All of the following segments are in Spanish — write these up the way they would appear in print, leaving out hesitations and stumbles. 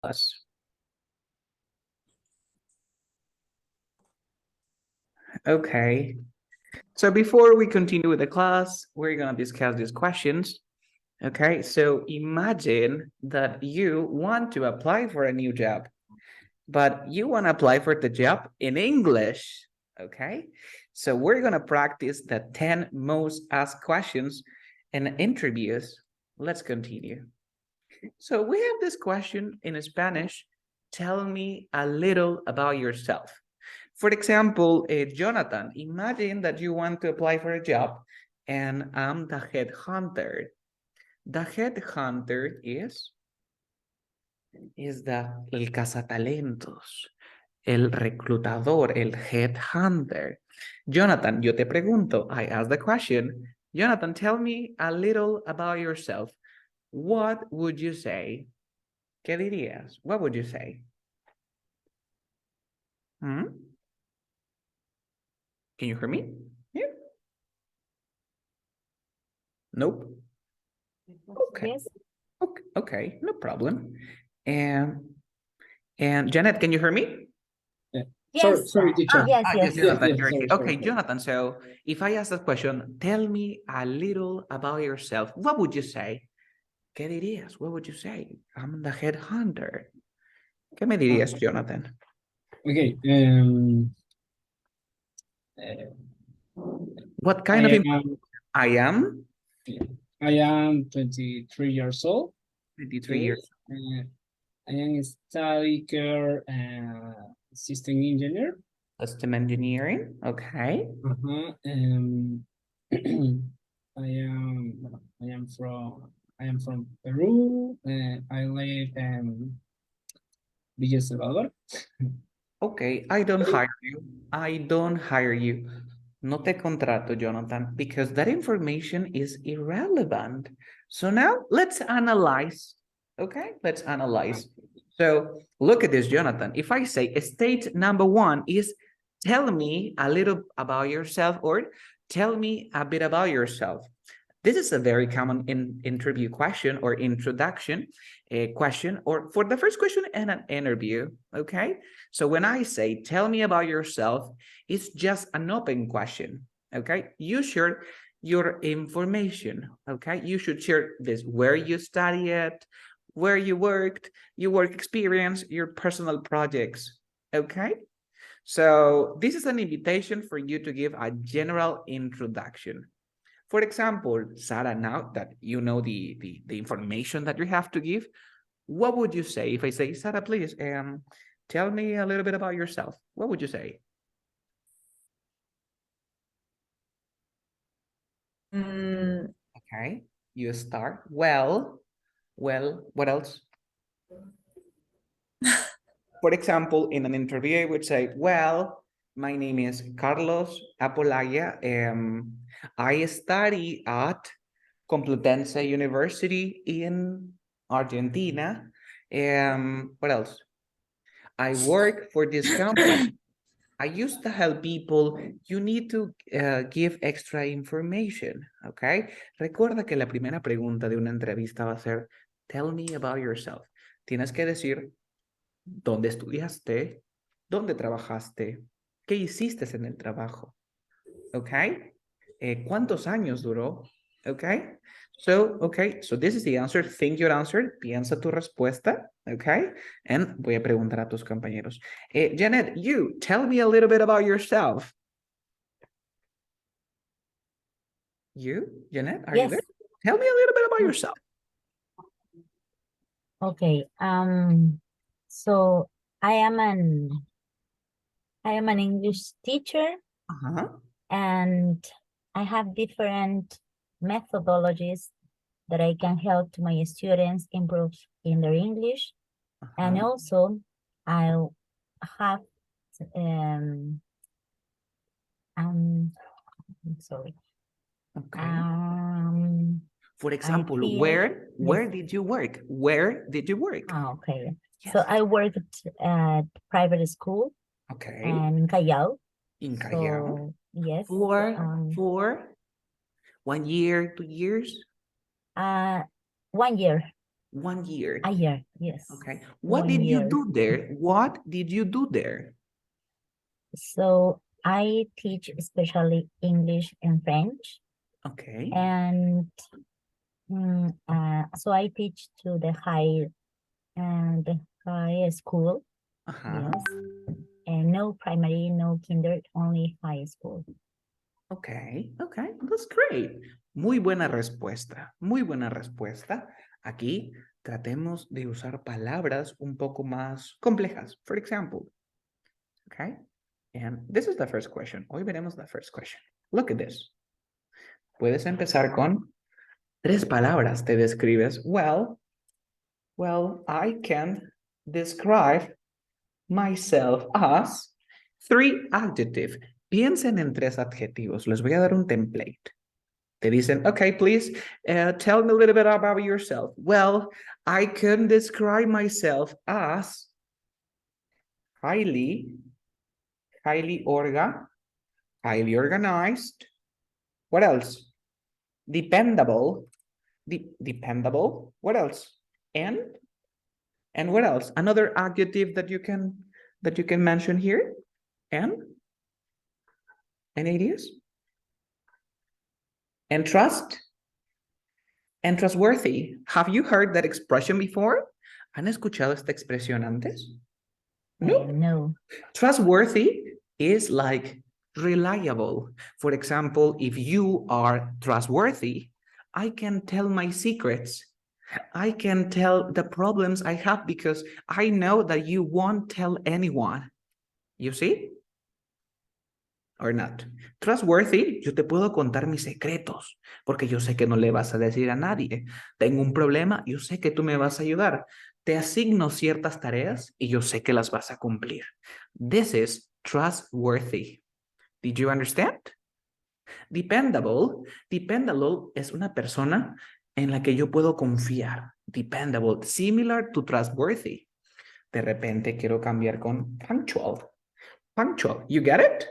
class. Okay. So before we continue with the class, we're going to discuss these questions. Okay, so imagine that you want to apply for a new job, but you want to apply for the job in English. Okay, so we're going to practice the 10 most asked questions in interviews. Let's continue. So we have this question in Spanish. Tell me a little about yourself. For example, Jonathan, imagine that you want to apply for a job and I'm the headhunter. The headhunter is el cazatalentos, el reclutador, el headhunter. Jonathan, yo te pregunto, I ask the question, Jonathan, tell me a little about yourself. What would you say? ¿Qué dirías? What would you say? Hmm? Can you hear me? Yeah. Nope. Okay. Yes. Okay, okay, no problem. And Janet, can you hear me? Yeah. Yes. Sorry, teacher. Yes, yes. Jonathan, Yes, you're sorry, here. sorry, Okay, sorry. Jonathan, so if I ask that question, tell me a little about yourself. What would you say? ¿Qué dirías? What would you say? I'm the headhunter. ¿Qué me dirías, Jonathan? Okay. What kind of information? I am I am 23 years old. 23 years. I am a study care system engineer. System engineering. Okay. I am from Peru. I live in Villa Salvador. Okay, I don't hire you. I don't hire you. No te contrato, Jonathan, because that information is irrelevant. So now let's analyze. Okay, let's analyze. So look at this, Jonathan. If I say state number one is tell me a little about yourself or tell me a bit about yourself. This is a very common interview question or introduction question or for the first question in an interview, okay? So when I say, tell me about yourself, it's just an open question, okay? You share your information, okay? You should share this, where you studied, where you worked, your work experience, your personal projects, okay? So this is an invitation for you to give a general introduction. For example, Sarah, now that you know the information that you have to give, what would you say if I say, Sarah, please, tell me a little bit about yourself? What would you say? Okay, you start. Well, what else? For example, in an interview, I would say, well, my name is Carlos Apolaya. I study at Complutense University in Argentina. What else? I work for this company. I used to help people. You need to give extra information, okay? Recuerda que la primera pregunta de una entrevista va a ser, tell me about yourself. Tienes que decir dónde estudiaste, dónde trabajaste, qué hiciste en el trabajo, okay? ¿Cuántos años duró? Okay, so this is the answer. Think your answer. Piensa tu respuesta. Okay, and voy a preguntar a tus compañeros. Janet, you tell me a little bit about yourself. You, Janet, are you there? Tell me a little bit about yourself. Okay. So I am an English teacher, and I have different methodologies that I can help to my students improve in their English. And also I have I'm sorry. Okay. For example, where did you work? Where did you work? Okay. Yes. So I worked at private school. Okay. And in Callao. In Callao. So, yes. For 1 year, 2 years? 1 year. 1 year. A year, yes. Okay. What 1 did you year. do there? What did you do there? So I teach especially English and French, Okay. and so I teach to the high school, Uh-huh. yes, and no primary, no kinder, only high school. Okay, okay, that's great. Muy buena respuesta, muy buena respuesta. Aquí tratemos de usar palabras un poco más complejas. For example, okay, and this is the first question. Hoy veremos la first question. Look at this. Puedes empezar con 3 palabras. Te describes, well, I can describe myself as 3 adjectives. Piensen en 3 adjetivos. Les voy a dar un template. Te dicen, okay, please tell me a little bit about yourself. Well, I can describe myself as highly organized. What else? Dependable. Dependable. What else? And what else? Another adjective that you can mention here. And any ideas? And trust. And trustworthy. Have you heard that expression before? ¿Han escuchado esta expresión antes? No. No. Trustworthy is like reliable. For example, if you are trustworthy, I can tell my secrets. I can tell the problems I have because I know that you won't tell anyone. You see? Or not. Trustworthy, yo te puedo contar mis secretos porque yo sé que no le vas a decir a nadie. Tengo un problema, yo sé que tú me vas a ayudar. Te asigno ciertas tareas y yo sé que las vas a cumplir. This is trustworthy. Did you understand? Dependable. Dependable es una persona en la que yo puedo confiar. Dependable, similar to trustworthy. De repente quiero cambiar con punctual. Punctual, you get it?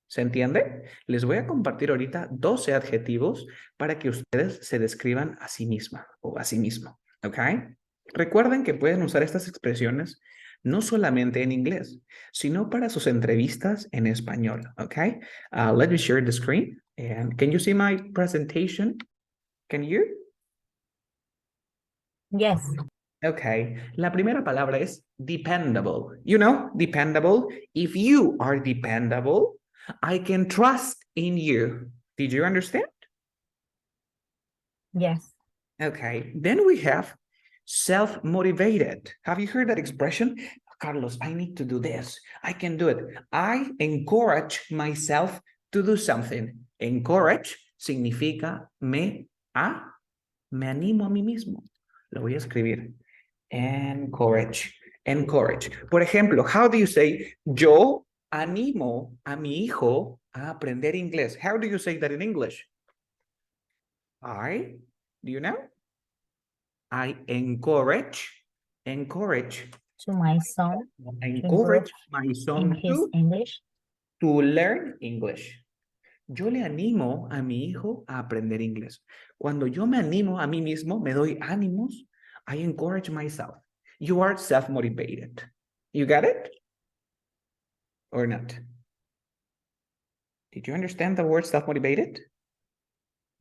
¿Se entiende? Les voy a compartir ahorita 12 adjetivos para que ustedes se describan a sí misma o a sí mismo, ¿ok? Recuerden que pueden usar estas expresiones no solamente en inglés, sino para sus entrevistas en español, ¿ok? Let me share the screen. And can you see my presentation? Can you? Yes. Okay, la primera palabra es dependable. You know, dependable. If you are dependable, I can trust in you. Did you understand? Yes. Okay, then we have self-motivated. Have you heard that expression? Carlos, I need to do this. I can do it. I encourage myself to do something. Encourage significa me animo a mí mismo. Lo voy a escribir. Encourage. Por ejemplo, how do you say, yo animo a mi hijo a aprender inglés? How do you say that in English? Do you know? I encourage. To my son. I encourage my In son his English. to learn English. Yo le animo a mi hijo a aprender inglés. Cuando yo me animo a mí mismo, me doy ánimos, I encourage myself. You are self-motivated. You got it? Or not? Did you understand the word self-motivated?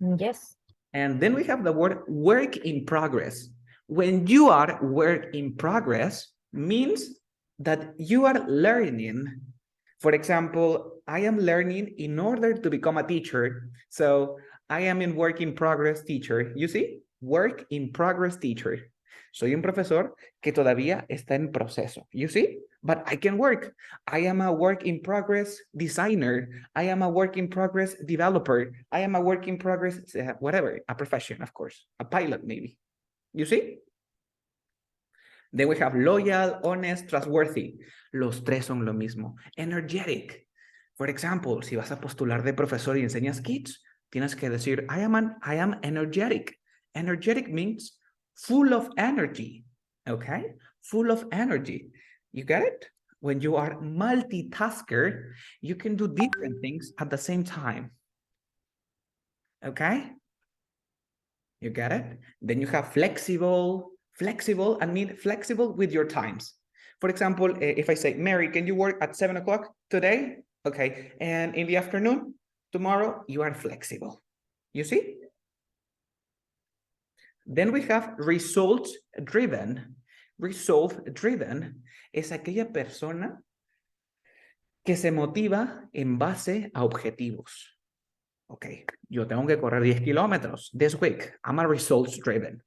Yes. And then we have the word work in progress. When you are work in progress, means that you are learning. For example, I am learning in order to become a teacher. So I am in work in progress teacher. You see? Work in progress teacher. Soy un profesor que todavía está en proceso. You see? But I can work. I am a work in progress designer. I am a work in progress developer. I am a work in progress, whatever, a profession, of course, a pilot maybe. You see? Then we have loyal, honest, trustworthy. Los tres son lo mismo. Energetic. For example, si vas a postular de profesor y enseñas kids, tienes que decir, I am energetic. Energetic means full of energy. Okay? Full of energy. You get it? When you are multitasker, you can do different things at the same time. Okay? You get it? Then you have flexible, I mean flexible with your times. For example, if I say, Mary, can you work at 7 o'clock today? Okay, and in the afternoon, tomorrow, you are flexible. You see? Then we have results driven. Result driven es aquella persona que se motiva en base a objetivos. Ok, yo tengo que correr 10 kilómetros this week. I'm a results driven.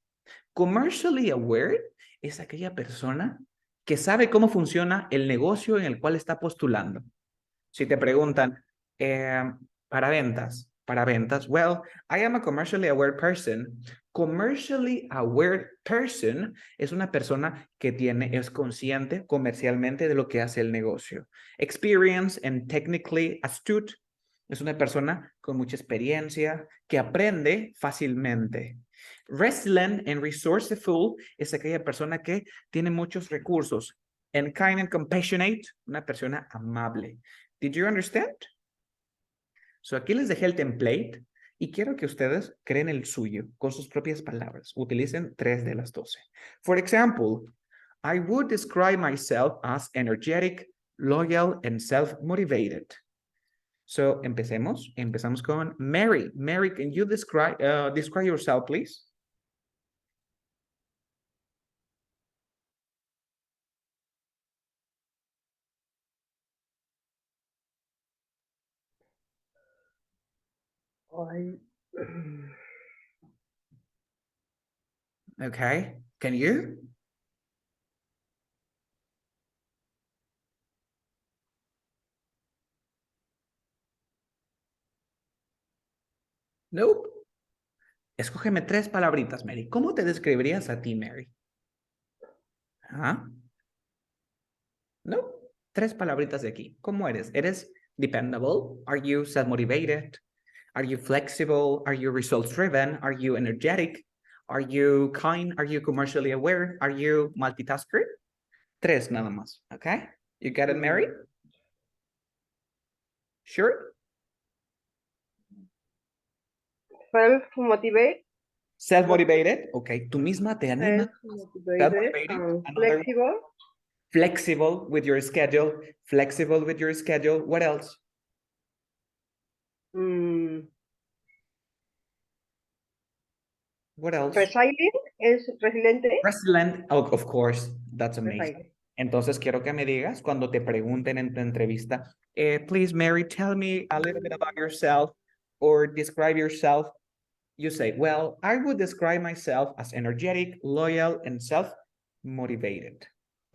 Commercially aware es aquella persona que sabe cómo funciona el negocio en el cual está postulando. Si te preguntan, para ventas, well, I am a commercially aware person. Commercially aware person es una persona que es consciente comercialmente de lo que hace el negocio. Experienced and technically astute es una persona con mucha experiencia que aprende fácilmente. Resilient and resourceful es aquella persona que tiene muchos recursos. And kind and compassionate, una persona amable. Did you understand? So aquí les dejé el template y quiero que ustedes creen el suyo con sus propias palabras. Utilicen 3 de las 12. For example, I would describe myself as energetic, loyal, and self-motivated. So empezamos con Mary. Mary, can you describe yourself, please? Okay, can you? Nope. Escógeme 3 palabritas, Mary. ¿Cómo te describirías a ti, Mary? ¿Ah? No, 3 palabritas de aquí. ¿Cómo eres? ¿Eres dependable? Are you self-motivated? Are you flexible? Are you results-driven? Are you energetic? Are you kind? Are you commercially aware? Are you multitasker? 3 nada más, okay? You got it, Mary? Sure? Self-motivated. Self-motivated, okay. Tú misma te animas. Self-motivated. Flexible. Flexible with your schedule. Flexible with your schedule. What else? What else? Resilient. ¿Es resiliente? Resilient, oh, of course. That's amazing. Resilient. Entonces quiero que me digas cuando te pregunten en tu entrevista, please, Mary, tell me a little bit about yourself or describe yourself. You say, well, I would describe myself as energetic, loyal, and self-motivated.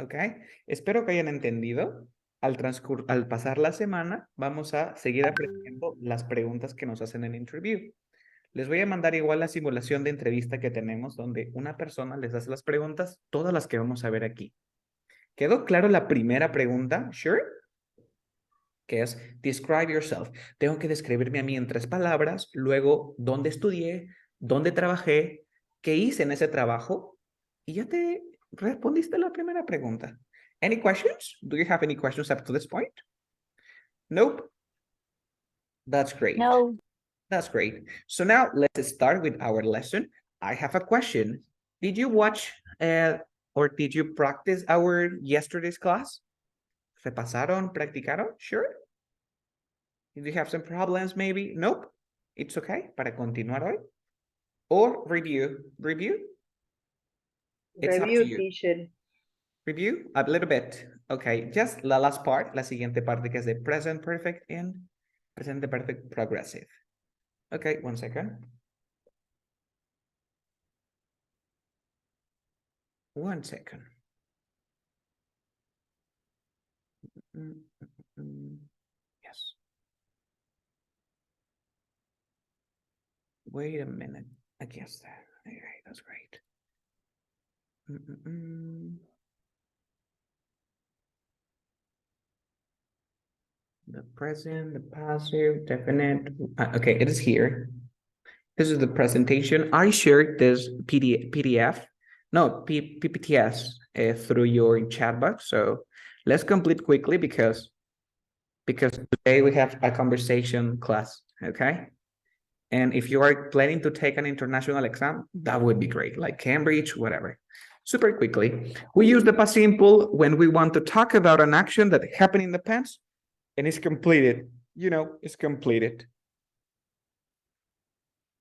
Okay? Espero que hayan entendido. Al pasar la semana, vamos a seguir aprendiendo las preguntas que nos hacen en interview. Les voy a mandar igual la simulación de entrevista que tenemos, donde una persona les hace las preguntas, todas las que vamos a ver aquí. ¿Quedó claro la primera pregunta? Sure. Que es describe yourself. Tengo que describirme a mí en 3 palabras, luego dónde estudié, dónde trabajé, qué hice en ese trabajo, y ya te respondiste la primera pregunta. Any questions? Do you have any questions up to this point? Nope. That's great. No. That's great. So now let's start with our lesson. I have a question. Did you watch or did you practice our yesterday's class? ¿Repasaron? ¿Practicaron? Sure. Did you have some problems maybe? Nope. It's okay para continuar hoy. Or review. Review? It's up to Review, you. teacher. Review? A little bit. Okay, just la last part, la siguiente parte que es de present perfect and present perfect progressive. Okay, 1 second. 1 second. Yes. Wait a minute. Aquí está. Okay, that's great. The present, the passive, definite. Okay, it is here. This is the presentation. I shared this PDF, no, PPTS through your chat box. So let's complete quickly because today we have a conversation class, okay? And if you are planning to take an international exam, that would be great, like Cambridge, whatever. Super quickly, we use the past simple when we want to talk about an action that happened in the past and is completed. You know, it's completed.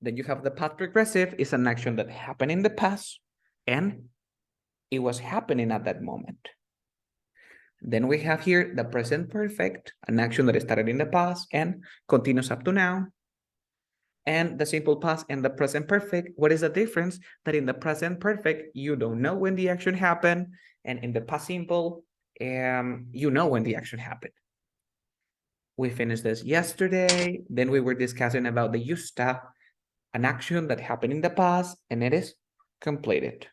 Then you have the past progressive, is an action that happened in the past and it was happening at that moment. Then we have here the present perfect, an action that started in the past and continues up to now. And the simple past and the present perfect, what is the difference? That in the present perfect, you don't know when the action happened, and in the past simple, you know when the action happened. We finished this yesterday, then we were discussing about the justa, an action that happened in the past, and it is completed.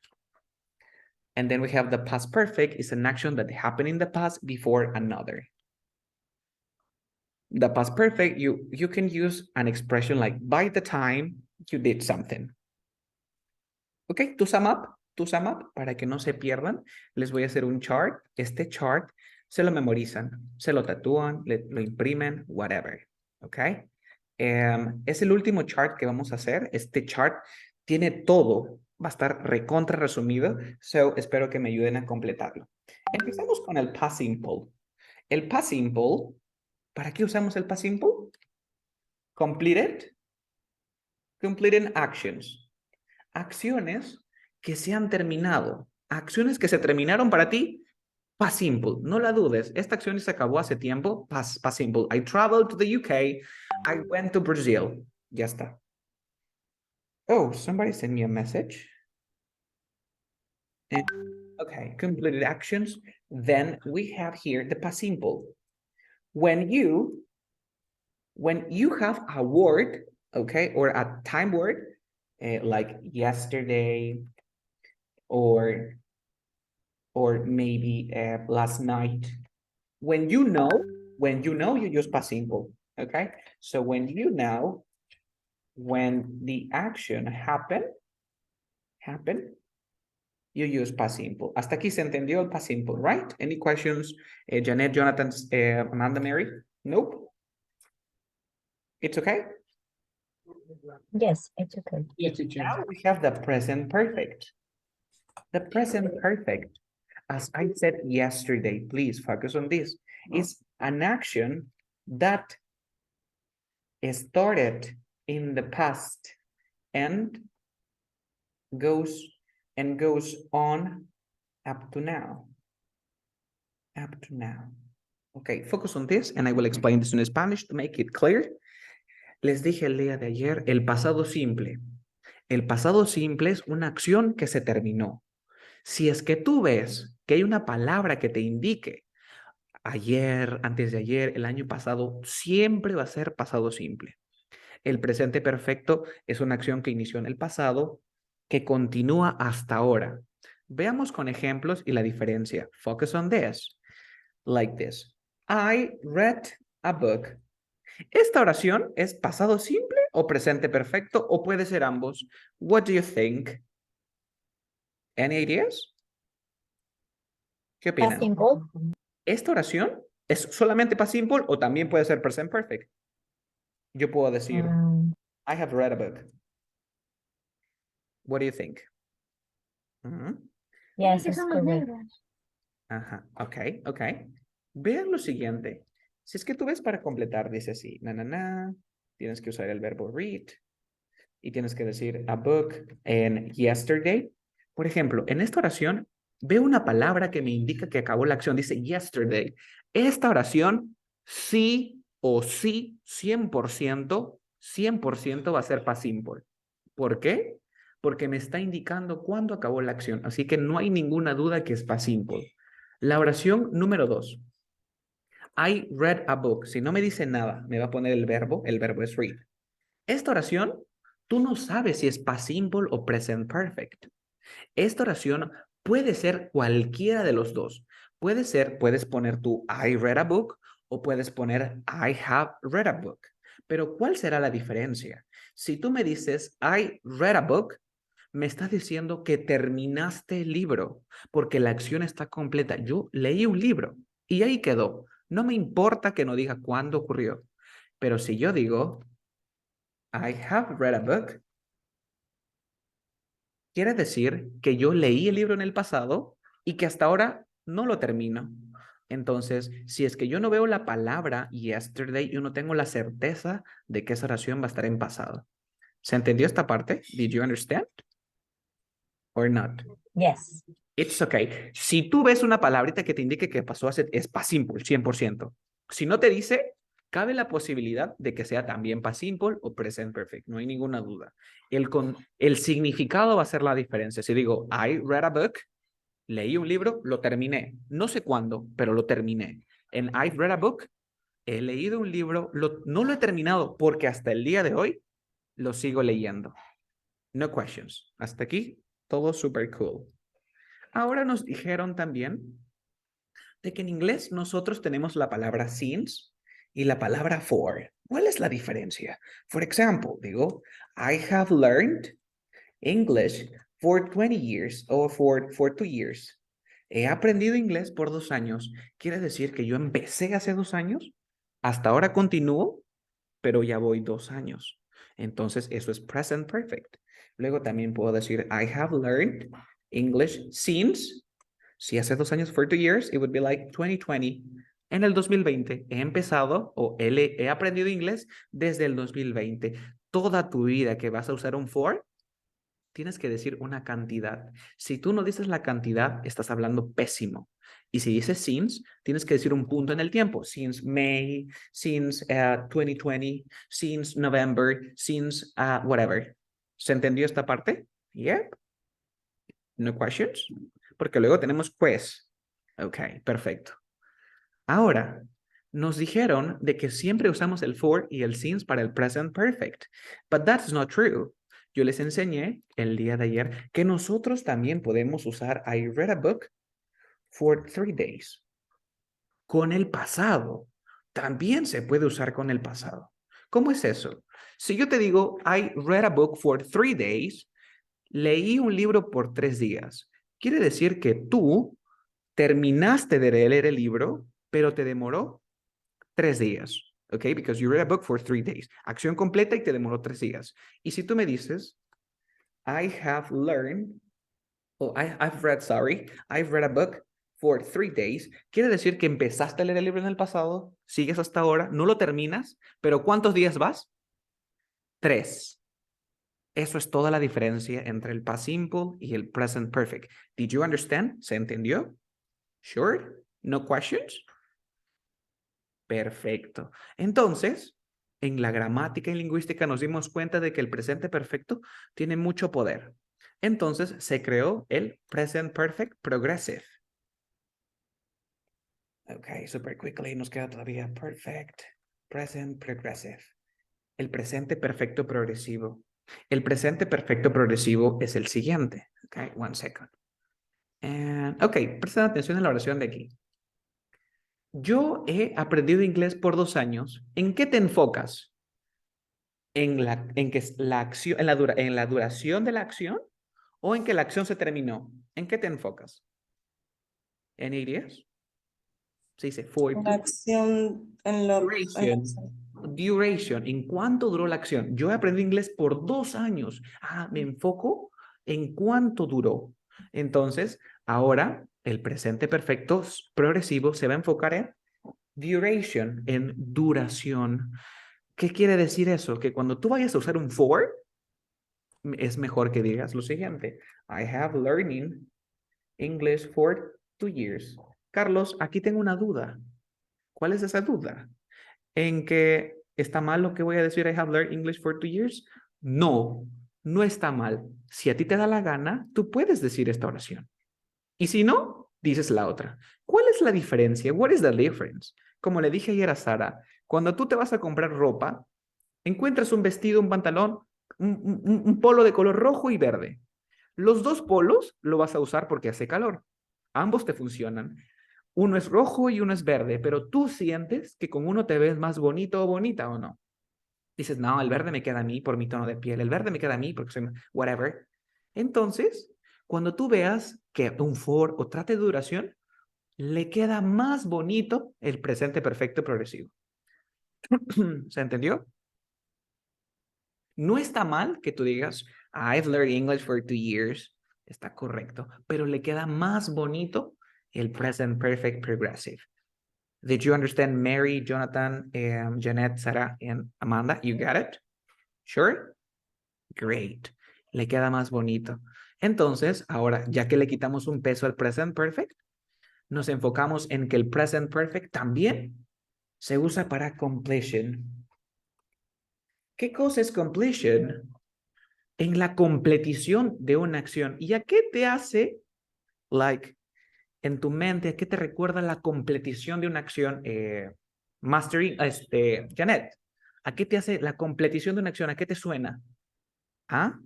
And then we have the past perfect, is an action that happened in the past before another. The past perfect, you can use an expression like by the time you did something. Okay, to sum up, para que no se pierdan, les voy a hacer un chart. Este chart se lo memorizan, se lo tatúan, lo imprimen, whatever. Okay. Es el último chart que vamos a hacer. Este chart tiene todo, va a estar recontra resumido, so espero que me ayuden a completarlo. Empezamos con el past simple. El past simple, ¿para qué usamos el past simple? Completed actions. Acciones que se han terminado. Acciones que se terminaron para ti. Past simple. No la dudes. Esta acción se acabó hace tiempo. Past simple. I traveled to the UK. I went to Brazil. Ya está. Oh, somebody sent me a message. Okay, completed actions. Then we have here the past simple. When you have a word, okay, or a time word, like yesterday, or maybe last night, when you know, you use past simple, okay? So when you know, when the action happened, you use past simple. Hasta aquí se entendió el past simple, right? Any questions, Janet, Jonathan, Amanda, Mary? Nope. It's okay? Yes, it's okay. Yes, teacher. Now we have the present perfect. The present perfect, as I said yesterday, please focus on this, is an action that started in the past and goes on up to now. Up to now. Okay, focus on this and I will explain this in Spanish to make it clear. Les dije el día de ayer el pasado simple. El pasado simple es una acción que se terminó. Si es que tú ves que hay una palabra que te indique ayer, antes de ayer, el año pasado, siempre va a ser pasado simple. El presente perfecto es una acción que inició en el pasado, que continúa hasta ahora. Veamos con ejemplos y la diferencia. Focus on this. Like this. I read a book. ¿Esta oración es pasado simple o presente perfecto o puede ser ambos? What do you think? Any ideas? ¿Qué Past opinan? simple. ¿Esta oración es solamente past simple o también puede ser present perfect? Yo puedo decir, I have read a book. What do you think? Yes, it's correct. Ajá, ok. Vean lo siguiente. Si es que tú ves para completar, dice así, tienes que usar el verbo read y tienes que decir a book and yesterday. Por ejemplo, en esta oración veo una palabra que me indica que acabó la acción, dice yesterday. Esta oración sí o sí, 100% va a ser past simple. ¿Por qué? Porque me está indicando cuándo acabó la acción, así que no hay ninguna duda que es past simple. La oración número 2. I read a book. Si no me dice nada, me va a poner el verbo es read. Esta oración, tú no sabes si es past simple o present perfect. Esta oración puede ser cualquiera de los dos. Puedes poner tú I read a book o puedes poner I have read a book. Pero ¿cuál será la diferencia? Si tú me dices I read a book, me estás diciendo que terminaste el libro porque la acción está completa. Yo leí un libro y ahí quedó. No me importa que no diga cuándo ocurrió. Pero si yo digo I have read a book. Quiere decir que yo leí el libro en el pasado y que hasta ahora no lo termino. Entonces, si es que yo no veo la palabra yesterday, yo no tengo la certeza de que esa oración va a estar en pasado. ¿Se entendió esta parte? Did you understand? Or not? Yes. It's okay. Si tú ves una palabrita que te indique que pasó hace, es past simple, 100%. Si no te dice, cabe la posibilidad de que sea también past simple o present perfect. No hay ninguna duda. El significado va a ser la diferencia. Si digo, I read a book, leí un libro, lo terminé. No sé cuándo, pero lo terminé. En I've read a book, he leído un libro, no lo he terminado porque hasta el día de hoy lo sigo leyendo. No questions. Hasta aquí, todo super cool. Ahora nos dijeron también de que en inglés nosotros tenemos la palabra since y la palabra for. ¿Cuál es la diferencia? For example, digo, I have learned English for 20 years o for 2 years. He aprendido inglés por 2 años. ¿Quiere decir que yo empecé hace 2 años? Hasta ahora continúo, pero ya voy 2 años. Entonces, eso es present perfect. Luego también puedo decir, I have learned English since. Si hace 2 años, for 2 years, it would be like 2020. En el 2020 he empezado o he aprendido inglés desde el 2020. Toda tu vida que vas a usar un for, tienes que decir una cantidad. Si tú no dices la cantidad, estás hablando pésimo. Y si dices since, tienes que decir un punto en el tiempo. Since May, since 2020, since November, since whatever. ¿Se entendió esta parte? Yep. No questions. Porque luego tenemos pues. Ok, perfecto. Ahora, nos dijeron de que siempre usamos el for y el since para el present perfect. But that's not true. Yo les enseñé el día de ayer que nosotros también podemos usar I read a book for 3 days. Con el pasado. También se puede usar con el pasado. ¿Cómo es eso? Si yo te digo I read a book for 3 days, leí un libro por 3 días. Quiere decir que tú terminaste de leer el libro, pero te demoró 3 días. ¿Ok? Because you read a book for 3 days. Acción completa y te demoró 3 días. Y si tú me dices, I have learned, I've read a book for 3 days, quiere decir que empezaste a leer el libro en el pasado, sigues hasta ahora, no lo terminas, pero ¿cuántos días vas? 3. Eso es toda la diferencia entre el past simple y el present perfect. Did you understand? ¿Se entendió? Sure? No questions? Perfecto. Entonces, en la gramática y lingüística nos dimos cuenta de que el presente perfecto tiene mucho poder. Entonces, se creó el present perfect progressive. Ok, super quickly, nos queda todavía perfect, present progressive. El presente perfecto progresivo. El presente perfecto progresivo es el siguiente. Ok, one second. Ok, presten atención a la oración de aquí. Yo he aprendido inglés por 2 años. ¿En qué te enfocas? ¿En que la acción, en la duración de la acción o en que la acción se terminó? ¿En qué te enfocas? ¿En ideas? Se dice for La acción en la duration. Duration. ¿En cuánto duró la acción? Yo he aprendido inglés por 2 años. Me enfoco en cuánto duró. Entonces, ahora el presente perfecto progresivo se va a enfocar en duration, en duración. ¿Qué quiere decir eso? Que cuando tú vayas a usar un for, es mejor que digas lo siguiente. I have learning English for 2 years. Carlos, aquí tengo una duda. ¿Cuál es esa duda? ¿En que está mal lo que voy a decir I have learned English for 2 years? No, no está mal. Si a ti te da la gana, tú puedes decir esta oración. Y si no, dices la otra. ¿Cuál es la diferencia? What is the difference? Como le dije ayer a Sara, cuando tú te vas a comprar ropa, encuentras un vestido, un pantalón, un polo de color rojo y verde. Los dos polos lo vas a usar porque hace calor. Ambos te funcionan. Uno es rojo y uno es verde, pero tú sientes que con uno te ves más bonito o bonita o no. Dices, no, el verde me queda a mí por mi tono de piel, el verde me queda a mí porque soy whatever. Entonces, cuando tú veas que un for o trate de duración, le queda más bonito el presente perfecto progresivo. ¿Se entendió? No está mal que tú digas, I've learned English for 2 years. Está correcto, pero le queda más bonito el present perfect progressive. Did you understand Mary, Jonathan, Jeanette, Sarah, and Amanda? You got it? Sure? Great. Le queda más bonito. Entonces, ahora, ya que le quitamos un peso al present perfect, nos enfocamos en que el present perfect también se usa para completion. ¿Qué cosa es completion? En la completición de una acción. ¿Y a qué te hace, like, en tu mente, a qué te recuerda la completición de una acción? Mastering, Janet, ¿a qué te hace la completición de una acción? ¿A qué te suena? ¿Ah?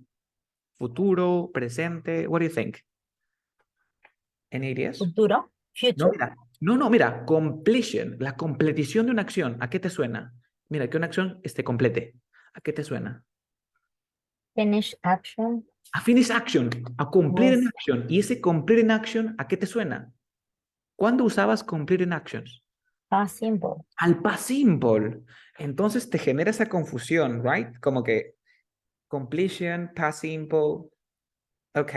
¿Futuro? ¿Presente? What do you think? Any ideas? Futuro, No, future, mira, mira, completion, la completición de una acción, ¿a qué te suena? Mira, que una acción complete, ¿a qué te suena? finish action, A finish action, a cumplir en yes, action. Y ese cumplir en action, ¿a qué te suena? ¿Cuándo usabas cumplir en actions? past simple, Al past simple. Entonces te genera esa confusión, right? Como que completion, past simple. Ok,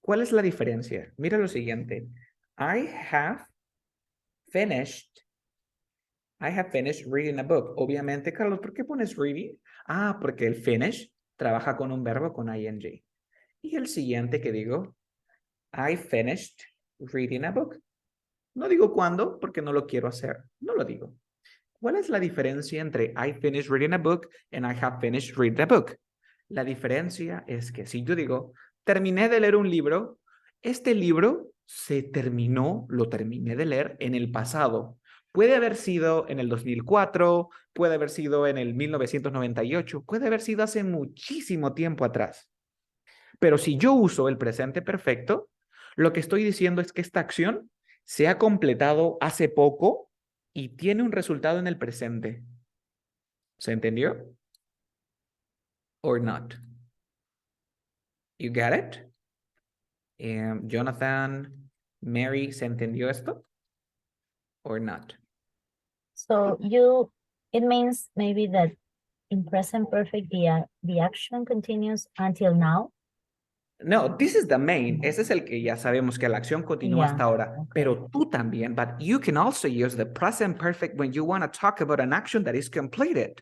¿cuál es la diferencia? Mira lo siguiente. I have finished reading a book. Obviamente, Carlos, ¿por qué pones reading? Ah, porque el finish trabaja con un verbo con ing. Y el siguiente que digo, I finished reading a book. No digo cuándo porque no lo quiero hacer. No lo digo. ¿Cuál es la diferencia entre I finished reading a book and I have finished reading a book? La diferencia es que si yo digo, terminé de leer un libro, este libro se terminó, lo terminé de leer en el pasado. Puede haber sido en el 2004, puede haber sido en el 1998, puede haber sido hace muchísimo tiempo atrás. Pero si yo uso el presente perfecto, lo que estoy diciendo es que esta acción se ha completado hace poco y tiene un resultado en el presente. ¿Se entendió? Or not? You got it? Jonathan, Mary, ¿se entendió esto? Or not? so it means maybe that in present perfect, the action continues until now. No, this is the main. Ese es el que ya sabemos que la acción continúa Yeah, hasta ahora. okay. Pero tú también, but you can also use the present perfect when you want to talk about an action that is completed.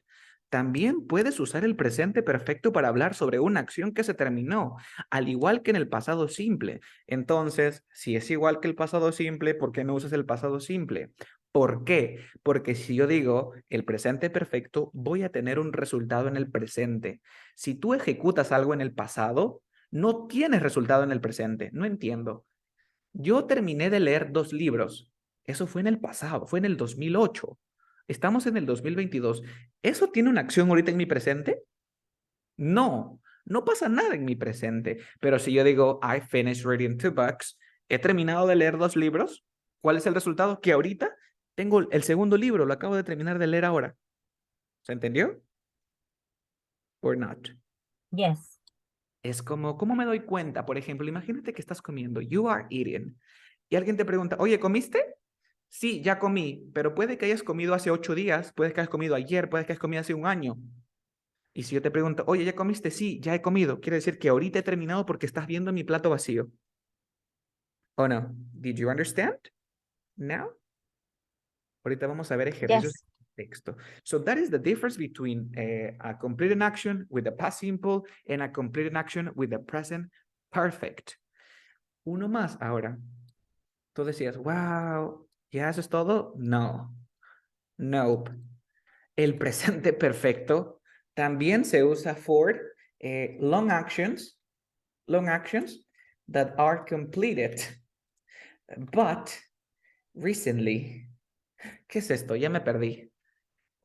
También puedes usar el presente perfecto para hablar sobre una acción que se terminó, al igual que en el pasado simple. Entonces, si es igual que el pasado simple, ¿por qué no usas el pasado simple? ¿Por qué? Porque si yo digo el presente perfecto, voy a tener un resultado en el presente. Si tú ejecutas algo en el pasado, no tienes resultado en el presente. No entiendo. Yo terminé de leer 2 libros. Eso fue en el pasado, fue en el 2008. Estamos en el 2022. ¿Eso tiene una acción ahorita en mi presente? No, no pasa nada en mi presente. Pero si yo digo, I finished reading 2 books, he terminado de leer 2 libros, ¿cuál es el resultado? Que ahorita tengo el segundo libro, lo acabo de terminar de leer ahora. ¿Se entendió? Or not? Yes. Es como, ¿cómo me doy cuenta? Por ejemplo, imagínate que estás comiendo, you are eating, y alguien te pregunta, oye, ¿comiste? Sí, ya comí, pero puede que hayas comido hace 8 días, puede que hayas comido ayer, puede que hayas comido hace un año. Y si yo te pregunto, oye, ¿ya comiste? Sí, ya he comido. Quiere decir que ahorita he terminado porque estás viendo mi plato vacío. ¿O no? Did you understand? Now? Ahorita vamos a ver ejercicios Yes. de texto. So that is the difference between a completed action with the past simple and a completed action with the present perfect. Uno más ahora. Tú decías, wow, ¿ya eso es todo? No. Nope. El presente perfecto también se usa for long actions that are completed. But recently, ¿qué es esto? Ya me perdí.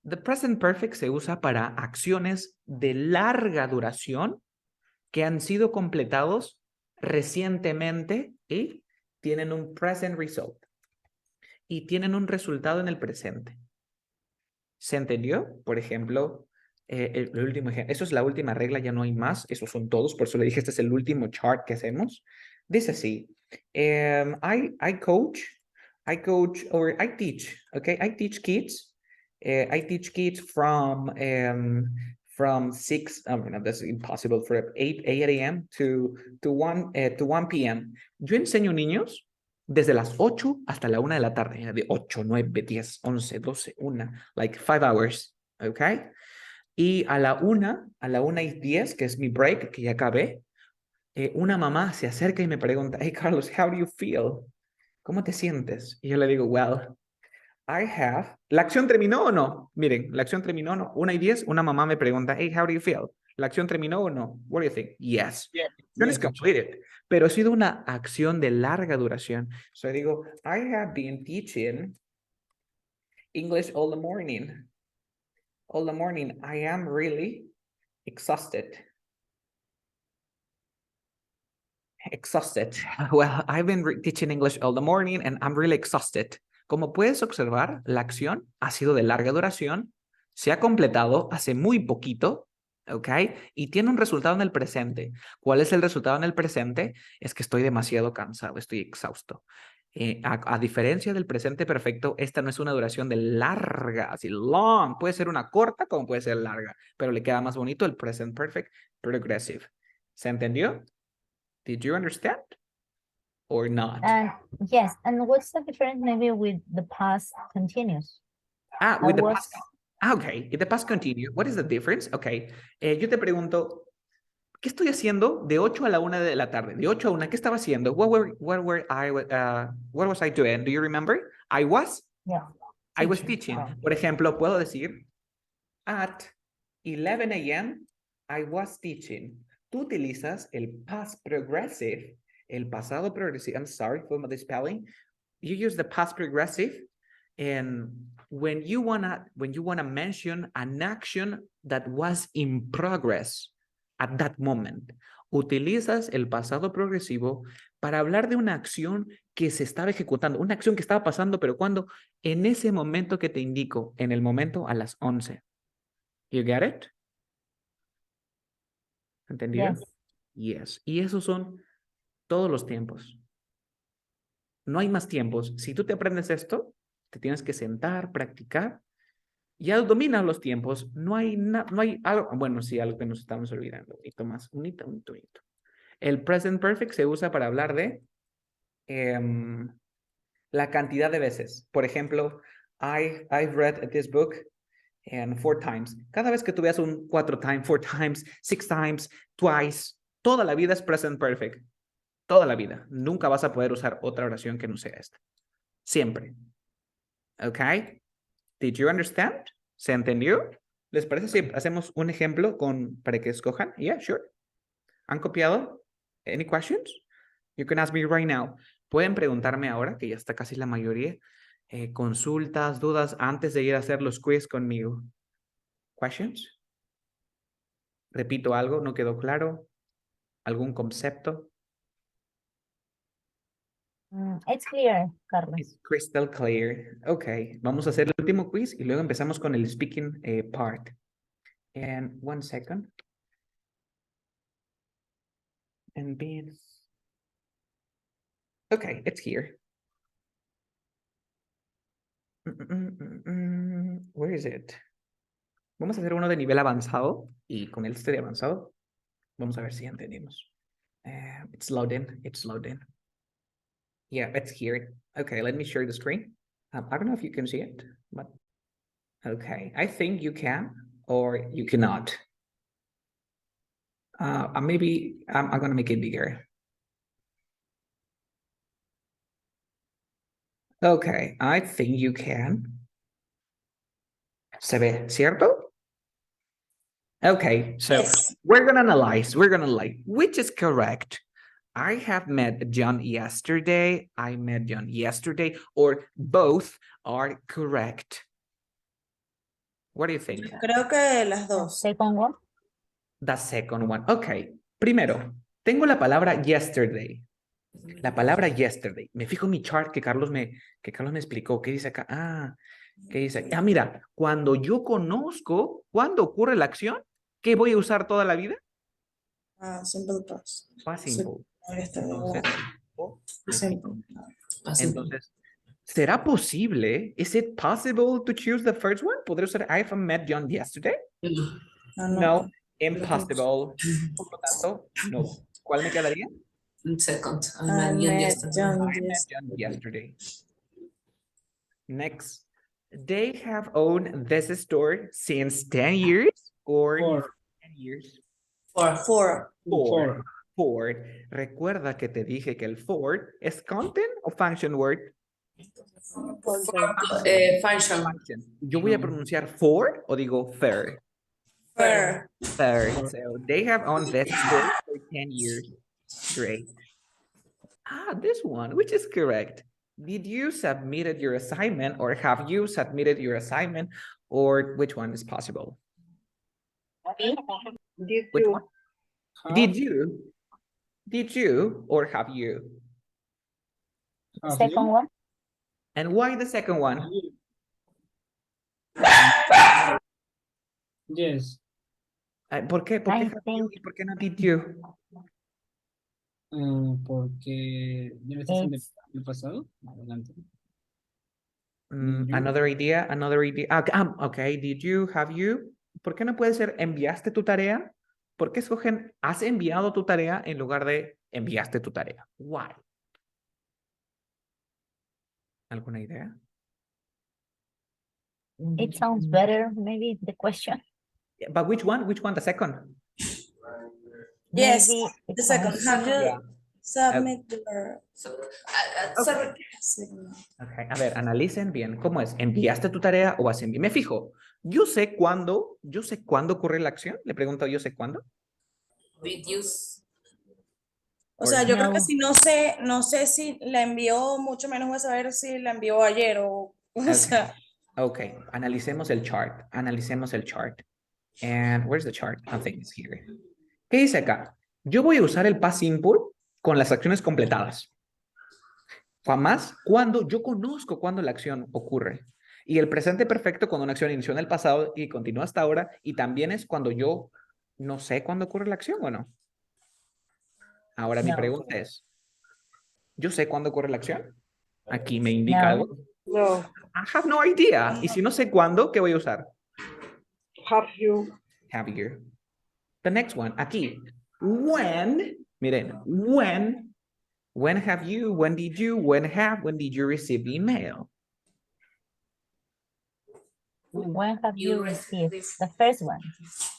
The present perfect se usa para acciones de larga duración que han sido completados recientemente y tienen un present result. Y tienen un resultado en el presente. ¿Se entendió? Por ejemplo, el último ejemplo. Eso es la última regla, ya no hay más. Esos son todos, por eso le dije, este es el último chart que hacemos. Dice así, I coach, or I teach, okay? I teach kids from from 6, that's impossible, for 8 a.m. to 1 p.m. Yo enseño niños desde las 8 hasta la 1 de la tarde, de 8, 9, 10, 11, 12, 1, like 5 hours, ¿ok? Y a la 1:10, que es mi break, que ya acabé, una mamá se acerca y me pregunta, hey, Carlos, how do you feel? ¿Cómo te sientes? Y yo le digo, well, I have... ¿La acción terminó o no? Miren, ¿la acción terminó o no? 1:10, una mamá me pregunta, hey, how do you feel? ¿La acción terminó o no? What do you think? Yes. Yeah. Acción is completed. Pero ha sido una acción de larga duración. So digo, I have been teaching English all the morning. All the morning. I am really exhausted. Exhausted. Well, I've been teaching English all the morning and I'm really exhausted. Como puedes observar, la acción ha sido de larga duración, se ha completado hace muy poquito, ¿ok? Y tiene un resultado en el presente. ¿Cuál es el resultado en el presente? Es que estoy demasiado cansado, estoy exhausto. A diferencia del presente perfecto, esta no es una duración de larga, así long. Puede ser una corta como puede ser larga, pero le queda más bonito el present perfect progressive. ¿Se entendió? Did you understand or not? And yes, and what's the difference maybe with the past continuous? With the was- past. Okay, if the past continue, what is the difference? Okay, yo te pregunto, ¿qué estoy haciendo de 8 a la 1 de la tarde? De 8 a 1, ¿qué estaba haciendo? What was I doing? Do you remember? I was teaching. Oh. Por ejemplo, puedo decir, at 11 a.m., I was teaching. Tú utilizas el past progressive, el pasado progresivo. I'm sorry for the spelling. You use the past progressive, and when you wanna mention an action that was in progress at that moment, utilizas el pasado progresivo para hablar de una acción que se estaba ejecutando, una acción que estaba pasando, pero cuando, en ese momento que te indico, en el momento a las 11. You get it? ¿Entendido? Yes. Yes. Y esos son todos los tiempos. No hay más tiempos. Si tú te aprendes esto, te tienes que sentar, practicar. Ya dominas los tiempos. No hay algo, bueno, sí, algo que nos estamos olvidando. Un hito. El present perfect se usa para hablar de la cantidad de veces. Por ejemplo, I've read this book and 4 times. Cada vez que tú veas un 4 times, 4 times, 6 times, twice, toda la vida es present perfect. Toda la vida. Nunca vas a poder usar otra oración que no sea esta. Siempre. ¿Ok? Did you understand? ¿Se entendió? ¿Les parece si hacemos un ejemplo para que escojan? Yeah, sure. ¿Han copiado? Any questions? You can ask me right now. Pueden preguntarme ahora, que ya está casi la mayoría, consultas, dudas, antes de ir a hacer los quiz conmigo. Questions? Repito algo, ¿no quedó claro? ¿Algún concepto? It's clear, Carlos. It's crystal clear. Ok, vamos a hacer el último quiz y luego empezamos con el speaking part. And 1 second. And being... Okay, it's here. Where is it? Vamos a hacer uno de nivel avanzado y con el de avanzado vamos a ver si entendemos. It's loading. Yeah, it's here. Okay, let me share the screen. I don't know if you can see it, but okay. I think you can or you cannot. Maybe I'm going to make it bigger. Okay, I think you can. ¿Se ve, cierto? Okay, so Yes. we're gonna analyze which is correct. I have met John yesterday. I met John yesterday, or both are correct. What do you think? Creo que las dos. Second one. The second one. Okay. Primero, tengo la palabra yesterday. La palabra yesterday. Me fijo en mi chart que Carlos me explicó. ¿Qué dice acá? ¿Qué dice? Mira, cuando yo conozco cuándo ocurre la acción, ¿qué voy a usar toda la vida? Simple past. Past simple. Entonces, entonces, ¿será posible? Is it possible to choose the first one? ¿Podré usar I have met John yesterday? No, impossible. Por lo tanto, no. ¿Cuál me quedaría? Second. Ah, I met I John met John yesterday. Next. They have owned this store since 10 years or 10 years. Four. For. Recuerda que te dije que el for es content o function word. Function. Function. Yo voy a pronunciar for o digo fair. Fair. Fair. So they have owned this store for 10 years. Great. Ah, this one, which is correct. Did you submitted your assignment or have you submitted your assignment or which one is possible? Did Which you? one? Did you? Did you or have you? Second one. And why the second one? Yes. ¿Por qué? ¿Por qué I have you think y por qué no did you? Porque debe ser siempre it's el pasado. Adelante. Another idea, another idea. Okay, did you, have you? ¿Por qué no puede ser enviaste tu tarea? ¿Por qué escogen has enviado tu tarea en lugar de enviaste tu tarea? Why? ¿Alguna idea? it sounds better, maybe the question. Yeah, but which one? Which one? The second? Yes, Maybe it the second. sounds- Have you Yeah. submit your... Okay, a ver, analicen bien. ¿Cómo es? ¿Enviaste tu tarea o has enviado? Me fijo. Yo sé cuándo ocurre la acción. Le pregunto, ¿yo sé cuándo? O sea, yo creo que No. si no sé si la envió, mucho menos voy a saber si la envió ayer o sea. Okay, analicemos el chart. Analicemos el chart. And where's the chart? I think it's here. ¿Qué dice acá? Yo voy a usar el past simple con las acciones completadas. Jamás cuando yo conozco cuando la acción ocurre. Y el presente perfecto cuando una acción inició en el pasado y continúa hasta ahora. Y también es cuando yo no sé cuándo ocurre la acción o no. Ahora mi No. pregunta es, ¿yo sé cuándo ocurre la acción? Aquí me indica No. algo. No. I have no idea. Y si no sé cuándo, ¿qué voy a usar? Have you? Have you. The next one, aquí. When, miren, when have you, when did you, when did you receive the email? When have you received the first one?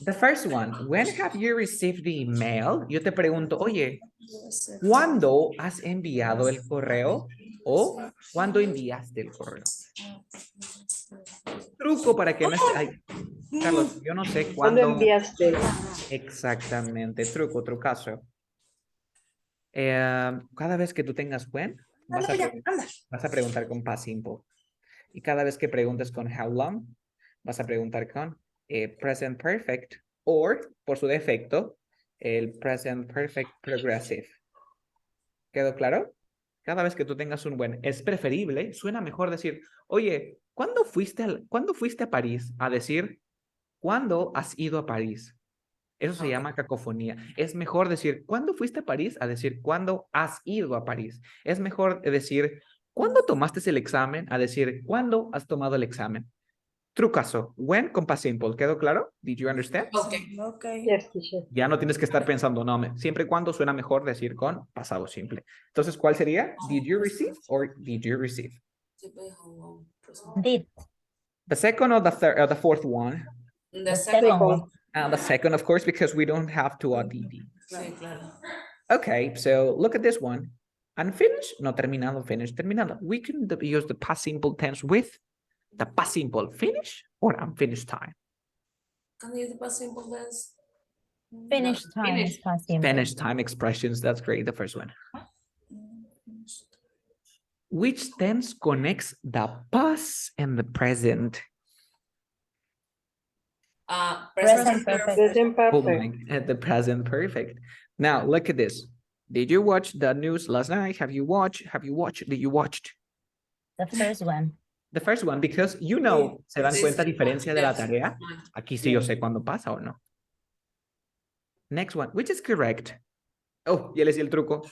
The first one, when have you received the email? Yo te pregunto, oye, ¿cuándo has enviado el correo? ¿O cuándo enviaste el correo? Truco para que no esté... Ay, Carlos, yo no sé ¿Cuándo cuándo... enviaste? Exactamente, trucazo. Cada vez que tú tengas when, vas a preguntar con past simple. Y cada vez que preguntes con how long, vas a preguntar con present perfect o, por su defecto, el present perfect progressive. ¿Quedó claro? Cada vez que tú tengas un when, es preferible, suena mejor decir, oye, ¿cuándo fuiste a París? A decir, ¿cuándo has ido a París? Eso se llama cacofonía. Es mejor decir, ¿cuándo fuiste a París? A decir, ¿cuándo has ido a París? Es mejor decir, ¿cuándo tomaste el examen? A decir, ¿cuándo has tomado el examen? Trucazo. When con past simple. ¿Quedó claro? Did you understand? Okay. Yes, teacher. Ya no tienes que estar pensando, no, siempre y cuando suena mejor decir con pasado simple. Entonces, ¿cuál sería? Did you receive or did you receive? Did. The second or the third or the fourth one? The second one. And the second, of course, because we don't have to add dd. Okay, so look at this one. Unfinished, no terminado, finished, terminado. We can use the past simple tense with the past simple finish or unfinished time. Can you do past simple tense? Finish time is past simple. Finished time expressions, that's great, the first one. Which tense connects the past and the present? Present perfect. Present Oh perfect. the present perfect. Now look at this. Did you watch the news last night? Did you watch? Did you watch? The first one. The first one, because you know, ¿se dan cuenta diferencia de la tarea? Aquí sí yo sé cuándo pasa o no. Next one, which is correct? Oh, ya les di el truco.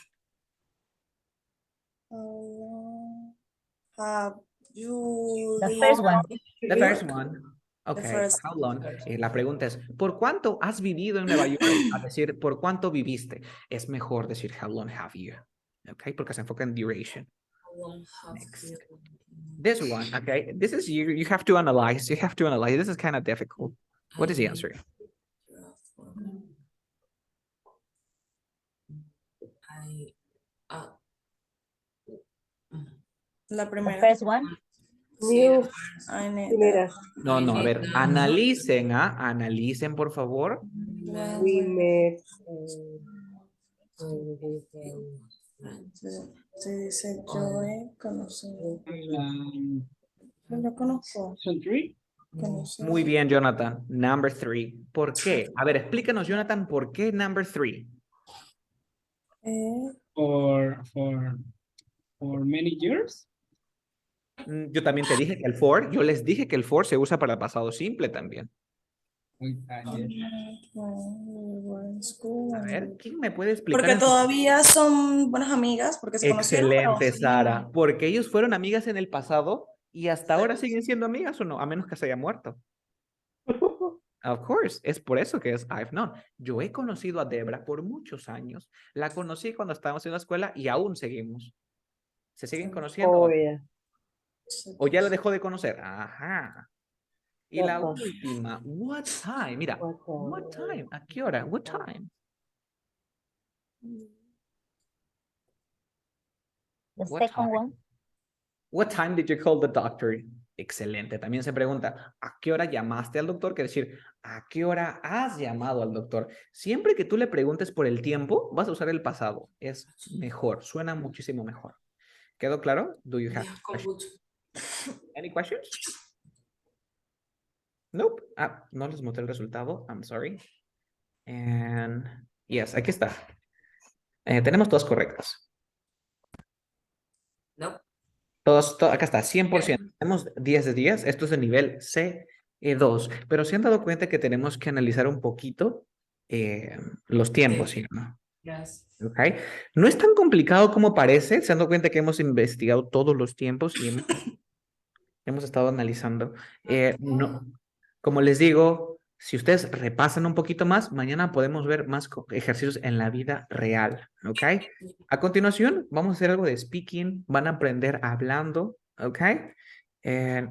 Have you... The first one. The first one. Okay, first. how long? La pregunta es, ¿por cuánto has vivido en Nueva York? A decir, ¿por cuánto viviste? Es mejor decir, how long have you? Okay, porque se enfoca en duration. Next. This one, okay, this is you have to analyze, this is kind of difficult. What is the answer? La The primera. first one. New I need primera. No, a ver, analicen, por favor. We met. Se dice yo he conocido. Um, Yo conozco. country. Conocido. Muy bien, Jonathan. Number 3. ¿Por qué? A ver, explícanos, Jonathan, ¿por qué number 3? For many years. Yo también te dije que el for, yo les dije que el for se usa para el pasado simple también. Yes. A ver, ¿quién me puede explicar? Porque en su- todavía son buenas amigas, porque se conocieron. pero- Excelente, Sara. Porque ellos fueron amigas en el pasado y hasta ahora siguen siendo amigas o no, a menos que se haya muerto. Of course, es por eso que es I've known. Yo he conocido a Debra por muchos años. La conocí cuando estábamos en la escuela y aún seguimos. ¿Se siguen conociendo? Oh, yeah. ¿O ya la dejó de conocer? Ajá. Y la Opa. última, what time? Mira, what time? ¿A qué hora? What time? The What second time? one. What time did you call the doctor? Excelente. También se pregunta, ¿a qué hora llamaste al doctor? Quiere decir, ¿a qué hora has llamado al doctor? Siempre que tú le preguntes por el tiempo, vas a usar el pasado. Es mejor, suena muchísimo mejor. ¿Quedó claro? Do you have questions? Any questions? Nope. Ah, no les mostré el resultado. I'm sorry. And yes, aquí está. Tenemos todas correctas. No. Acá está, 100%. Tenemos 10 de 10. Esto es de nivel C2. Pero se han dado cuenta que tenemos que analizar un poquito los tiempos, ¿sí? ¿No? Yes. Okay. No es tan complicado como parece. Se han dado cuenta que hemos investigado todos los tiempos y hemos estado analizando. No, como les digo, si ustedes repasan un poquito más, mañana podemos ver más ejercicios en la vida real, ¿ok? A continuación, vamos a hacer algo de speaking. Van a aprender hablando, ¿ok?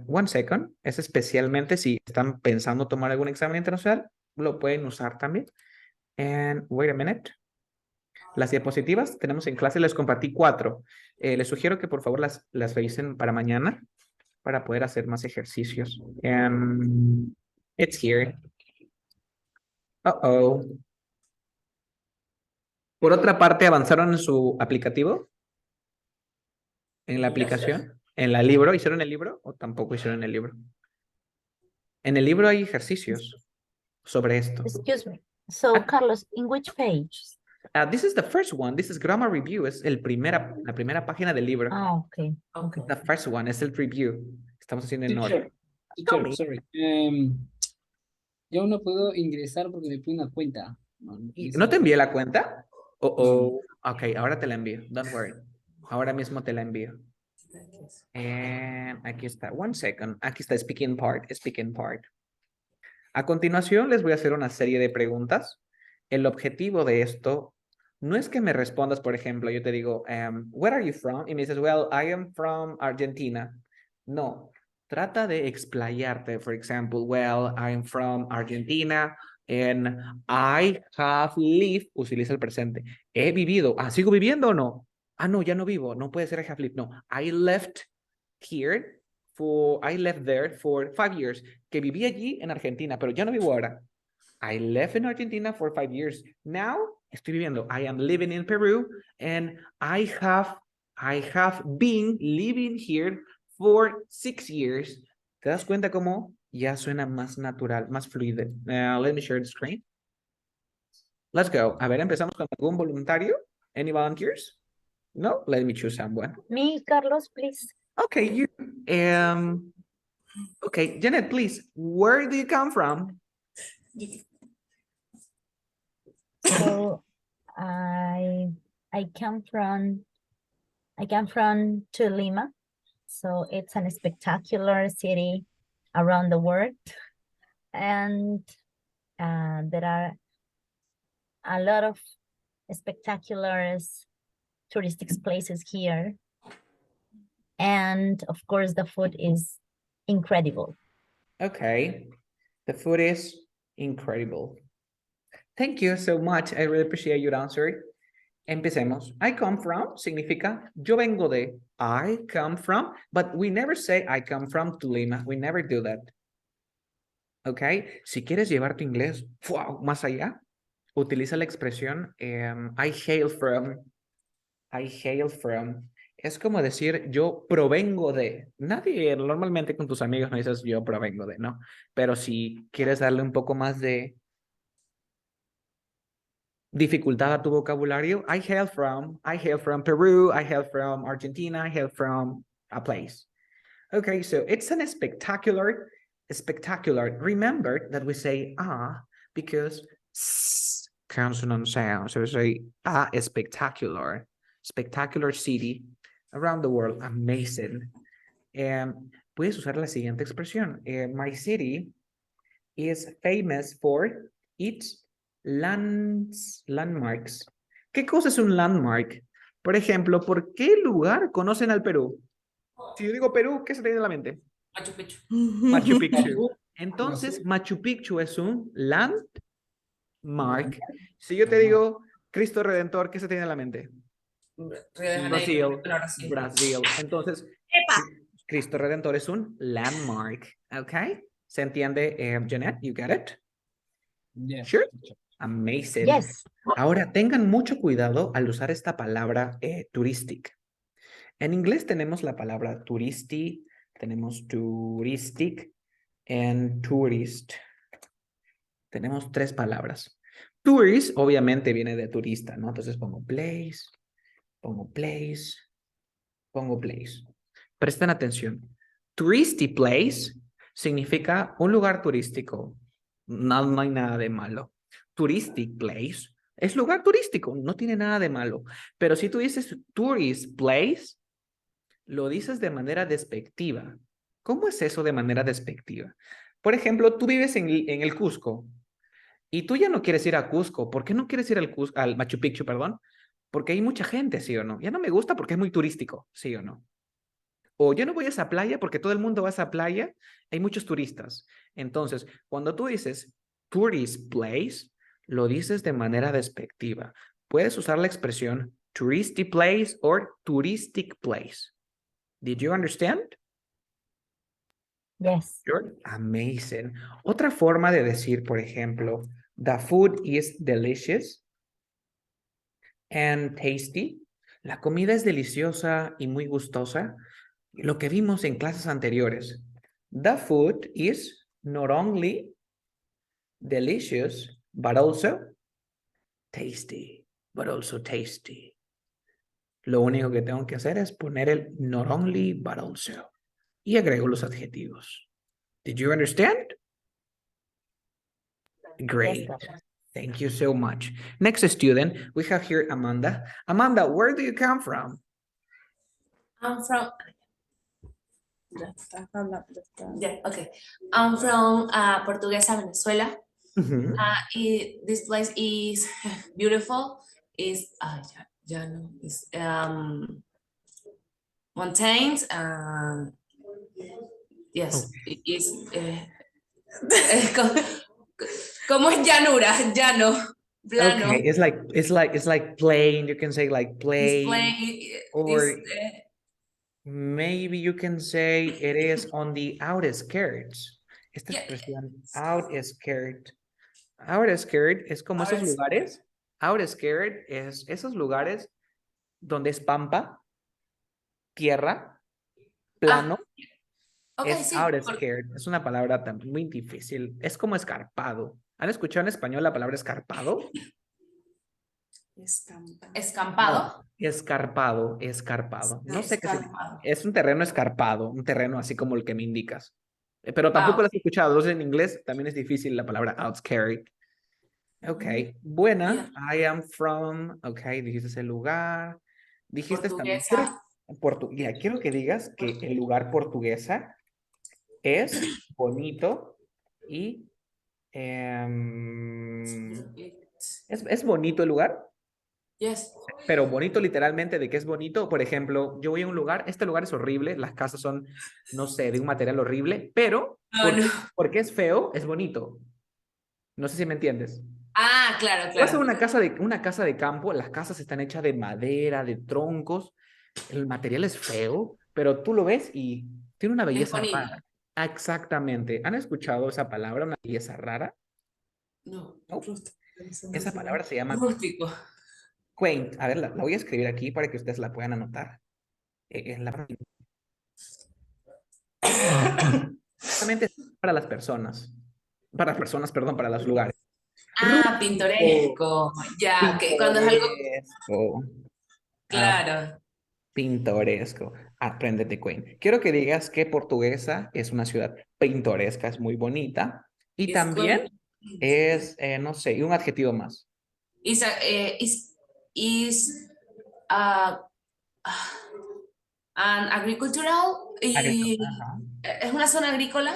One second. Es especialmente si están pensando tomar algún examen internacional, lo pueden usar también. And wait a minute. Las diapositivas tenemos en clase, les compartí 4. Les sugiero que por favor las revisen para mañana para poder hacer más ejercicios. It's here. Uh-oh. Por otra parte, ¿avanzaron en su aplicativo? ¿En la aplicación? ¿En el libro? ¿Hicieron el libro o tampoco hicieron el libro? En el libro hay ejercicios sobre esto. Excuse me. So, Carlos, in which page? This is the first one. This is grammar review. Es la primera página del libro. Ah, okay. Okay. The first one es el review. Estamos haciendo en orden. Teacher, sorry. Yo no puedo ingresar porque me pone una cuenta. ¿No te envié la cuenta? Ok, ahora te la envío. Don't worry. Ahora mismo te la envío. Aquí está. One second. Aquí está speaking part. Speaking part. A continuación les voy a hacer una serie de preguntas. El objetivo de esto no es que me respondas, por ejemplo, yo te digo, where are you from? Y me dices, well, I am from Argentina. No, trata de explayarte. For example, well, I'm from Argentina and I have lived. Utiliza el presente. He vivido. ¿Sigo viviendo o no? No, ya no vivo. No puede ser I have lived. No, I left there for 5 years. Que viví allí en Argentina, pero ya no vivo ahora. I left in Argentina for 5 years. Now, estoy viviendo. I am living in Peru and I have been living here for 6 years. ¿Te das cuenta cómo ya suena más natural, más fluido? Let me share the screen. Let's go. A ver, empezamos con algún voluntario. Any volunteers? No? Let me choose someone. Me, Carlos, please. Okay, you. Okay, Janet, please. Where do you come from? So, I come from Lima. So it's a spectacular city around the world. and there are a lot of spectacular touristic places here. And of course, the food is incredible. Okay. The food is incredible. Thank you so much. I really appreciate your answer. Empecemos. I come from significa yo vengo de. I come from, but we never say I come from Lima. We never do that. Okay. Si quieres llevar tu inglés más allá, utiliza la expresión I hail from. I hail from. Es como decir yo provengo de. Nadie normalmente con tus amigos no dices yo provengo de, ¿no? Pero si quieres darle un poco más de dificultad a tu vocabulario, I hail from Peru, I hail from Argentina, I hail from a place. Okay, so it's an spectacular. Remember that we say because consonant sound. So we say spectacular city around the world, amazing. Puedes usar la siguiente expresión. My city is famous for its landmarks. ¿Qué cosa es un landmark? Por ejemplo, ¿por qué lugar conocen al Perú? Si yo digo Perú, ¿qué se te viene a la mente? Machu Picchu. Machu Picchu. Entonces, Machu Picchu es un landmark. Si yo te digo Cristo Redentor, ¿qué se te viene a la mente? Brasil. Entonces, Cristo Redentor es un landmark. ¿Ok? ¿Se entiende, Jeanette? You get it? Yes. Sure. Amazing. Yes. Ahora, tengan mucho cuidado al usar esta palabra touristic. En inglés tenemos la palabra touristy, tenemos touristic and tourist. Tenemos 3 palabras. Tourist, obviamente, viene de turista, ¿no? Entonces pongo place, pongo place, pongo place. Presten atención. Touristy place significa un lugar turístico. No hay nada de malo. Touristic place es lugar turístico, no tiene nada de malo. Pero si tú dices tourist place, lo dices de manera despectiva. ¿Cómo es eso de manera despectiva? Por ejemplo, tú vives en el Cusco y tú ya no quieres ir a Cusco. ¿Por qué no quieres ir al Machu Picchu, perdón? Porque hay mucha gente, ¿sí o no? Ya no me gusta porque es muy turístico, ¿sí o no? O yo no voy a esa playa porque todo el mundo va a esa playa, hay muchos turistas. Entonces, cuando tú dices tourist place, lo dices de manera despectiva. Puedes usar la expresión touristy place or touristic place. Did you understand? Yes. Sure. Amazing. Otra forma de decir, por ejemplo, the food is delicious and tasty. La comida es deliciosa y muy gustosa. Lo que vimos en clases anteriores. The food is not only delicious, but also tasty. But also tasty. Lo único que tengo que hacer es poner el not only, but also. Y agrego los adjetivos. Did you understand? Great. Yes, Thank you so much. Next student, we have here Amanda. Amanda, where do you come from? I'm from, Ya está hablando, ya está. yeah, okay. I'm from Portuguesa, Venezuela. Mhm. This place is beautiful. Is ya no, is mountains. Yes, it is. Como es llanura, llano, plano. Okay, it's like plain. You can say like plain, Display, or maybe you can say it is on the outskirts. Esta Yeah. expresión, outskirt. Outskirt es como esos lugares. Outskirt es esos lugares donde es pampa, tierra, plano. Okay, Es sí. outskirt. Es una palabra también muy difícil. Es como escarpado. ¿Han escuchado en español la palabra escarpado? Escampado. Escarpado. No sé qué Escarpado. es un terreno escarpado, un terreno así como el que me indicas. Pero tampoco lo he escuchado. Entonces en inglés también es difícil la palabra outskirt. Ok, buena. I am from. Ok, dijiste ese lugar. Dijiste también. Portuguesa. Quiero que digas que el lugar portuguesa es bonito y ¿Es bonito el lugar? Yes. Pero bonito literalmente, ¿de qué es bonito? Por ejemplo, yo voy a un lugar, este lugar es horrible, las casas son, no sé, de un material horrible, pero No, no. porque es feo, es bonito. No sé si me entiendes. Ah, claro, Vas a claro. una casa de campo, las casas están hechas de madera, de troncos, el material es feo, pero tú lo ves y tiene una Es belleza bonito. rara. Exactamente. ¿Han escuchado esa palabra, una belleza rara? No, No. rústico. Esa palabra se llama Rústico. quaint. A ver, la voy a escribir aquí para que ustedes la puedan anotar. Es la Exactamente para las personas. Para las personas, perdón, para los lugares. Ah, Rústico, pintoresco. Ya, ok. Cuando es algo, pintoresco. Ah, claro. pintoresco. Apréndete, Queen. Quiero que digas que Portuguesa es una ciudad pintoresca, es muy bonita. Y Is también going. es, no sé, y un adjetivo más. Is, is uh, an agricultural. Ajá. Es una zona agrícola.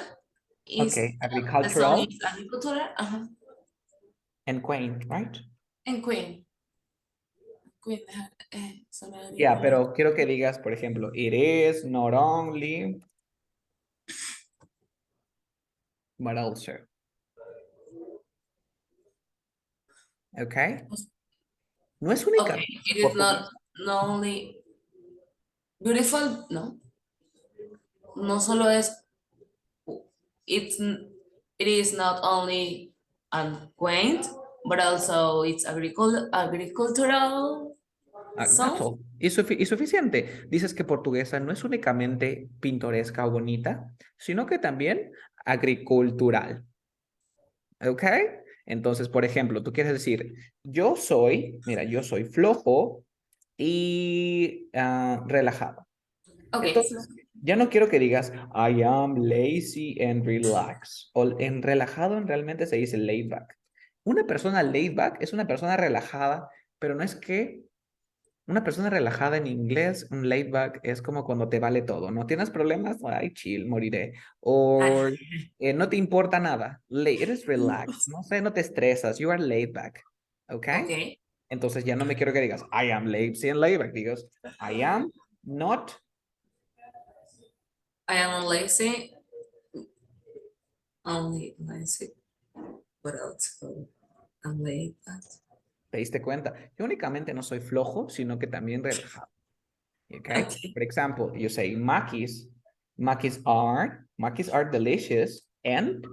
Ok, The zone agricultural is agricultural. Ajá. and quaint, right? En Queen. Queen, zona Ya, agrícola. pero quiero que digas, por ejemplo, it is not only, but also. Ok. No es Okay, única. it is not, Portuguesa. not only beautiful, no. No solo es, it's, it is not only quaint, but also it's agricultural That's zone. all. Y suficiente. Dices que portuguesa no es únicamente pintoresca o bonita, sino que también agricultural. ¿Ok? Entonces, por ejemplo, tú quieres decir, mira, yo soy flojo y relajado. Okay, Entonces, ya no quiero que digas, I am lazy and relaxed. O en relajado realmente se dice laid back. Una persona laid back es una persona relajada, pero no es que una persona relajada en inglés, un laid back, es como cuando te vale todo. ¿No tienes problemas? Ay, chill, moriré. O no te importa nada. Eres relaxed. No sé, no te estresas. You are laid back. ¿Ok? okay. Entonces ya no me quiero que digas, I am lazy and laid back. Digas, I am not. I am lazy, only lazy. What else? I'm lazy. ¿Te diste cuenta? Yo únicamente no soy flojo, sino que también relajado. Okay? Okay. For example, you say Makis are delicious and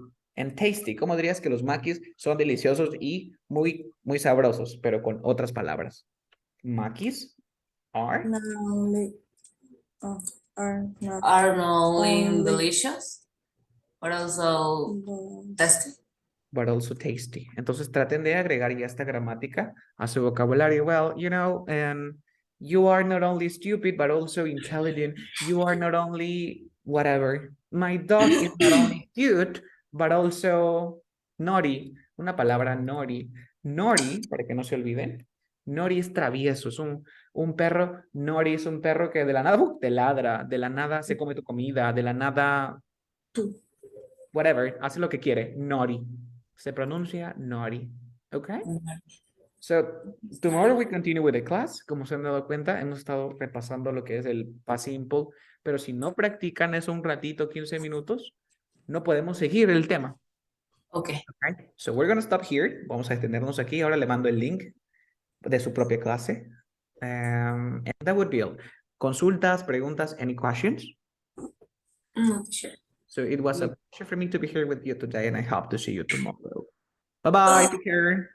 tasty. ¿Cómo dirías que los makis son deliciosos y muy, muy sabrosos, pero con otras palabras? Makis are, No, are not Are not only only delicious, but also the- tasty. but also tasty. Entonces traten de agregar ya esta gramática a su vocabulario. Well, and you are not only stupid, but also intelligent. You are not only whatever. My dog is not only cute, but also naughty. Una palabra naughty. Naughty, para que no se olviden. Naughty es travieso, es un perro. Naughty es un perro que de la nada te ladra, de la nada se come tu comida, de la nada, whatever, hace lo que quiere. Naughty. Se pronuncia naughty. Okay? So, tomorrow we continue with the class. Como se han dado cuenta, hemos estado repasando lo que es el past simple, pero si no practican eso un ratito, 15 minutos, no podemos seguir el tema. Okay. Okay? So, we're going to stop here. Vamos a detenernos aquí. Ahora le mando el link de su propia clase. And that would be all. Consultas, preguntas, any questions? Not sure. So, it was a pleasure for me to be here with you today, and I hope to see you tomorrow. Bye-bye. Take care.